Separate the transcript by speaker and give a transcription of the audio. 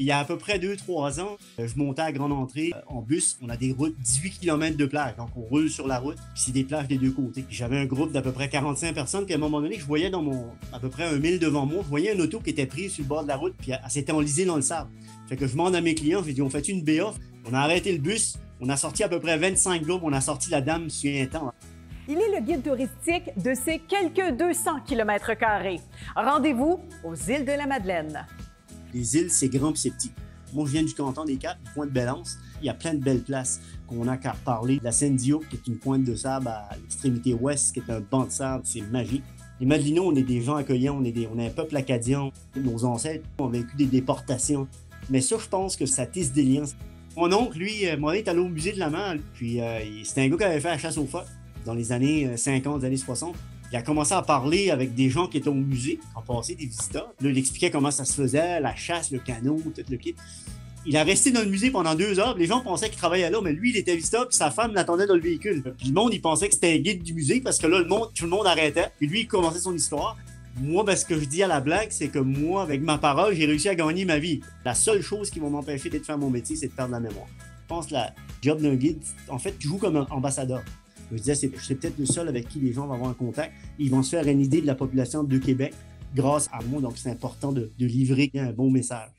Speaker 1: Il y a à peu près 2-3 ans, je montais à Grande Entrée en bus. On a des routes, 18 km de plage. Donc, on roule sur la route, puis c'est des plages des deux côtés. J'avais un groupe d'à peu près 45 personnes, puis à un moment donné, je voyais à peu près 1 000 devant moi, je voyais une auto qui était prise sur le bord de la route, puis elle s'était enlisée dans le sable. Fait que je demande à mes clients, j'ai dit, on fait une BA. On a arrêté le bus, on a sorti à peu près 25 groupes, on a sorti la dame sur un temps.
Speaker 2: Il est le guide touristique de ces quelques 200 km². Rendez-vous aux îles de la Madeleine.
Speaker 1: Les îles, c'est grand puis c'est petit. Moi, je viens du canton des Capes, du Pointe-Belance. Il y a plein de belles places qu'on a qu'à reparler. La Seine-Dio, qui est une pointe de sable à l'extrémité ouest, qui est un banc de sable, c'est magique. Les Madelinots, on est des gens accueillants, on est un peuple acadien. Nos ancêtres ont vécu des déportations. Mais ça, je pense que ça tisse des liens. Mon oncle, lui, est allé au musée de la mer, puis c'était un gars qui avait fait la chasse aux phoques dans les années 50, les années 60. Il a commencé à parler avec des gens qui étaient au musée, en passé des visiteurs. Là, il expliquait comment ça se faisait, la chasse, le canot, tout le kit. Il a resté dans le musée pendant 2 heures. Les gens pensaient qu'il travaillait là, mais lui, il était visiteur, puis sa femme l'attendait dans le véhicule. Puis le monde, il pensait que c'était un guide du musée, parce que là, tout le monde arrêtait. Puis lui, il commençait son histoire. Moi, ce que je dis à la blague, c'est que moi, avec ma parole, j'ai réussi à gagner ma vie. La seule chose qui va m'empêcher de faire mon métier, c'est de perdre la mémoire. Je pense que la job d'un guide, en fait, tu joues comme un ambassadeur. Je disais, c'est peut-être le seul avec qui les gens vont avoir un contact. Ils vont se faire une idée de la population de Québec grâce à moi. Donc, c'est important de livrer un bon message.